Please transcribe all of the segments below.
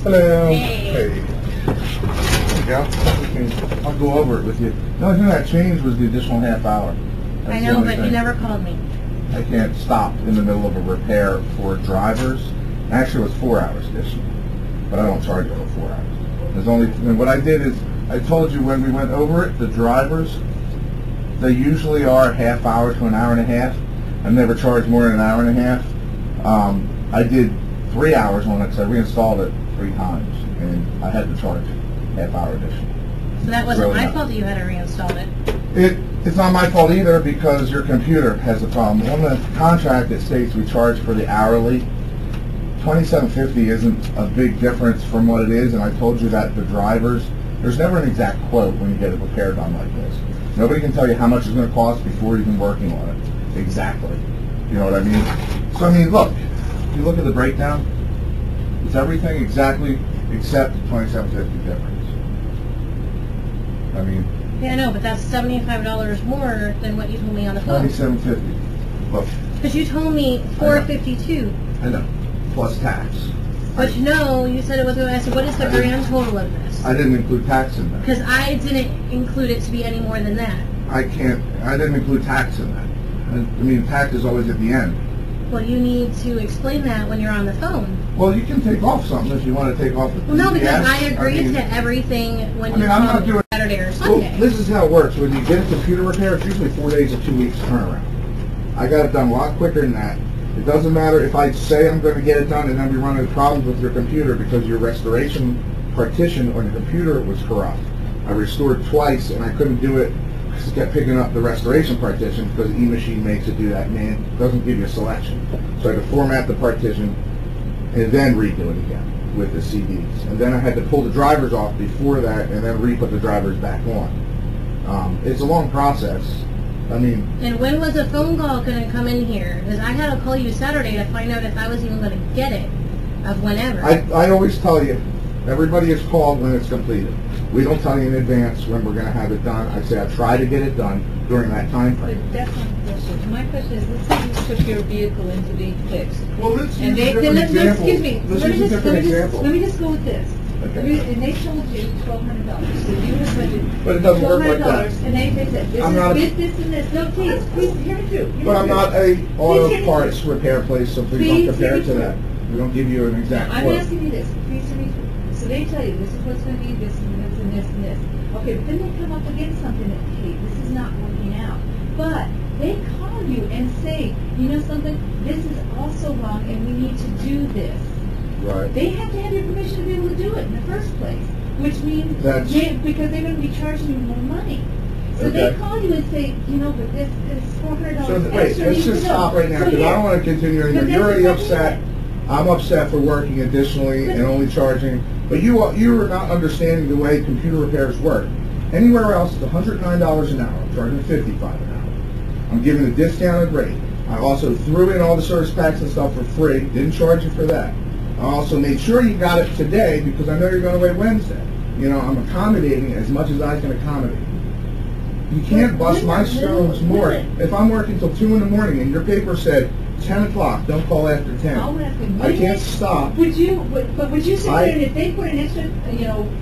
Hello. Hey. Hey. There you go. I'll go over it with you. The only thing that changed was the additional half hour. That's I the know, only but you thing. never called me. I can't stop in the middle of a repair for drivers. Actually, it was 4 hours additional, but I don't charge over 4 hours. There's only, and what I did is, I told you when we went over it, the drivers, they usually are a half hour to an hour and a half. I've never charged more than an hour and a half. I did 3 hours on it because I reinstalled it 3 times, and I had to charge half hour additional. So that wasn't Really my not. fault that you had to reinstall it. It's not my fault either because your computer has a problem. On the contract it states we charge for the hourly. $27.50 isn't a big difference from what it is, and I told you that the drivers, there's never an exact quote when you get a repair done like this. Nobody can tell you how much it's going to cost before you've been working on it. Exactly. You know what I mean? So I mean, look, if you look at the breakdown, it's everything exactly except $27.50 difference. I mean, Yeah, I know, but that's $75 more than what you told me on the phone. $27.50. Look, Because you told me $452. I know, plus tax. But no, you said it was. I said, what is the grand total of this? I didn't include tax in that. Because I didn't include it to be any more than that. I didn't include tax in that. I mean, tax is always at the end. Well, you need to explain that when you're on the phone. Well, you can take off something if you want to take off the Well, no, because yes, I agreed mean, to everything when I you mean, I'm not called doing- Saturday or Well, Sunday. this is how it works. When you get a computer repair, it's usually 4 days or 2 weeks turnaround. I got it done a lot quicker than that. It doesn't matter if I say I'm going to get it done and then we run into problems with your computer because your restoration partition on your computer was corrupt. I restored twice and I couldn't do it because it kept picking up the restoration partition because eMachine makes it do that, and it doesn't give you a selection. So I had to format the partition and then redo it again with the CDs. And then I had to pull the drivers off before that and then re-put the drivers back on. It's a long process. I mean, And when was a phone call going to come in here? Because I had to call you Saturday to find out if I was even going to get it, of whenever. I always tell you, everybody is called when it's completed. We don't tell you in advance when we're going to have it done. I say I try to get it done during that time frame. But that's not the question. My question is, let's say you took your vehicle in to be fixed. Well, let's And use a they, different let's, example. excuse me, Let's let me use a just, different example. let me just go with this. Okay. And they told you $1,200, so you have budgeted But it doesn't work like that. $1,200, and they said, this I'm not a- is this, and this. No, please, hear me through. But I'm not a auto parts repair place, so please Please don't compare hear it me to that. We don't give you an exact I'm quote. asking you this, please hear me through. So they tell you, this is what's going to be, this and this and this and this. Okay, but then they come up against something that, hey, this is not working out. But they call you and say, you know something, this is also wrong and we need to do this. Right. They have to have your permission to be able to do it in the first place, which means, That's- because they're going to be charging you more money. So they Okay. call you and say, you know, but this is $400 So extra. wait, let's you just know. stop right now So because I here- don't want to continue anymore. But You're that's already exactly upset. it. I'm upset for working additionally and only charging. But you are not understanding the way computer repairs work. Anywhere else, it's $109 an hour. I'm charging $55 an hour. I'm giving a discounted rate. I also threw in all the service packs and stuff for free. Didn't charge you for that. I also made sure you got it today because I know you're going away Wednesday. You know, I'm accommodating as much as I can accommodate. You can't bust my stones more. If I'm working till 2 in the morning and your paper said 10 o'clock, don't call after 10. I'll have to I can't stop. Would you sit I- there and if they put an extra,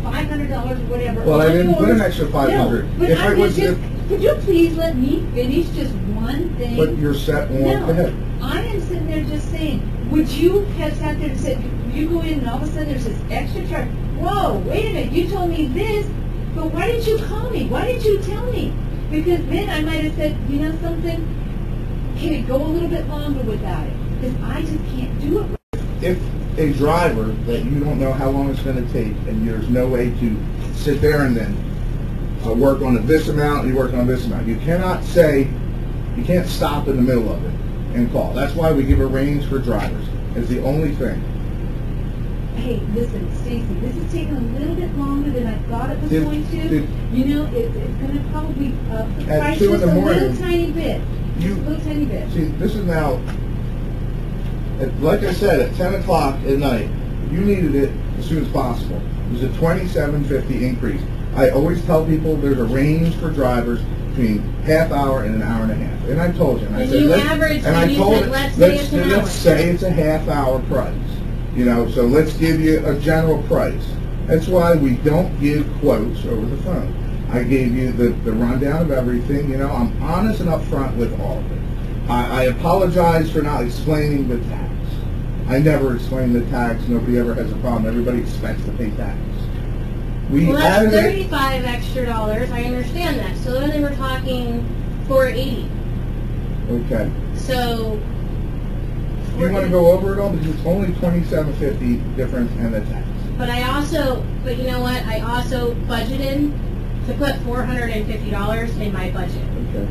$500 or whatever? Well, I on didn't put an yours- extra $500. No, but If I it was just, could you please let me finish just one thing? But you're set on. No, Go ahead. I am sitting there just saying, would you have sat there and said, you go in and all of a sudden there's this extra charge? Whoa, wait a minute, you told me this, but why didn't you call me? Why didn't you tell me? Because then I might have said, you know something, can it go a little bit longer without it? Because I just can't do it. If a driver that you don't know how long it's going to take and there's no way to sit there and then work on this amount and you work on this amount, you cannot say, you can't stop in the middle of it and call. That's why we give a range for drivers. It's the only thing. Hey, listen, Stacy, this is taking a little bit longer than I thought it was Did- going to. did- You know, it's going to probably up the At price 2 in just the a morning, little tiny bit. Just you- a little tiny bit. See, this is now, like I said, at 10 o'clock at night, you needed it as soon as possible. It was a $27.50 increase. I always tell people there's a range for drivers between half hour and an hour and a half. And I told you. And I And said, you let's- averaged and and I you told said, it, let's say it's an hour. let's say it's a half hour price. You know, so let's give you a general price. That's why we don't give quotes over the phone. I gave you the rundown of everything. You know, I'm honest and upfront with all of it. I apologize for not explaining the tax. I never explain the tax. Nobody ever has a problem. Everybody expects to pay tax. Well, that's added it. $35 extra. I understand that. So then they were talking $480. Okay. So. Do you want to go over it all? Because it's only $27.50 difference in the tax. But you know what? I also budgeted to put $450 in my budget. Okay.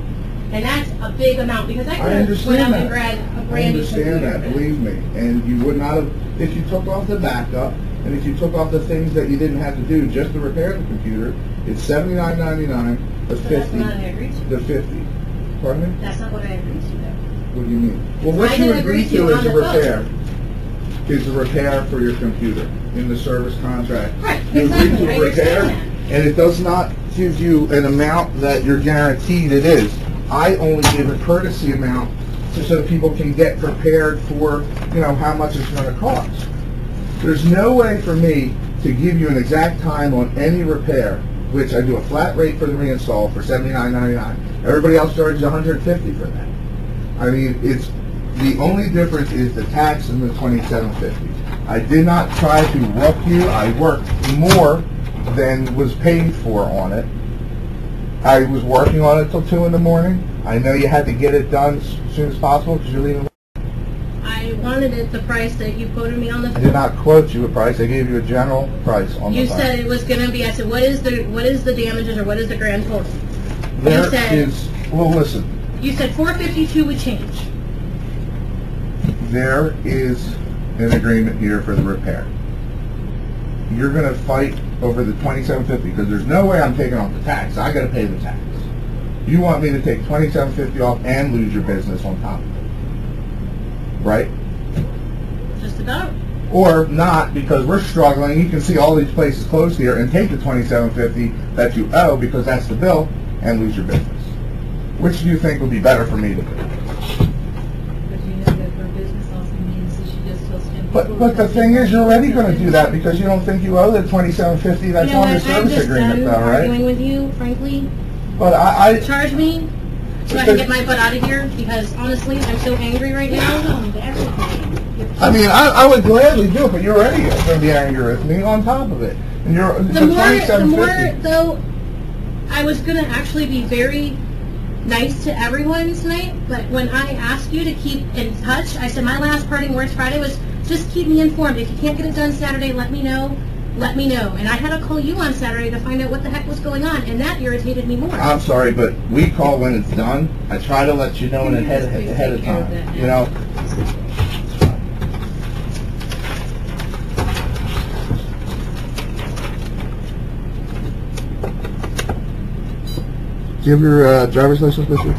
And that's a big amount because I could have went out and grabbed a I brand new understand computer. that, believe me. And you would not have, if you took off the backup, and if you took off the things that you didn't have to do just to repair the computer, it's $79.99, the So 50, that's not what I agreed to. the 50. Pardon me? That's not what I agreed to, though. What do you mean? Well, what I you didn't agreed agree to to is a on the repair. Is a repair for your computer in the service contract. Right, You agreed exactly. to I a repair, understand and it does not give you an amount that you're guaranteed it is. I only give a courtesy amount so that people can get prepared for, you know, how much it's going to cost. There's no way for me to give you an exact time on any repair, which I do a flat rate for the reinstall for $79.99. Everybody else charges $150 for that. I mean, it's the only difference is the tax and the $27.50. I did not try to rough you. I worked more than was paid for on it. I was working on it till 2 in the morning. I know you had to get it done as soon as possible because you're leaving. I wanted it the price that you quoted me on the I phone. did not quote you a price. I gave you a general price on the You phone. said it was going to be. I said, what is the damages or what is the grand total? There said- is, well, listen, You said 452 would change. there is an agreement here for the repair. You're going to fight over the $27.50 because there's no way I'm taking off the tax. I got to pay the tax. You want me to take $27.50 off and lose your business on top of it, right? Just about. Or not, because we're struggling. You can see all these places closed here, and take the $27.50 that you owe because that's the bill, and lose your business. Which do you think would be better for me to do? But you know that for business also means that she just tells 10 people. But the thing is, you're already going to do that because you don't think you owe the $27.50 that's You know on your what? I'm service just agreement, done though, right? arguing with you, frankly. But I Charge me so I can get my butt out of here because honestly, I'm so angry right now. I mean, I would gladly do it, but you're already going to be angry with me on top of it. And you're The more, $27.50. though, I was gonna actually be very nice to everyone tonight, but when I asked you to keep in touch, I said my last parting words Friday was just keep me informed. If you can't get it done Saturday, let me know. Let me know. And I had to call you on Saturday to find out what the heck was going on, and that irritated me more. I'm sorry, but we call when it's done. I try to let you know in ahead of time. You know. Do you have your driver's license with you?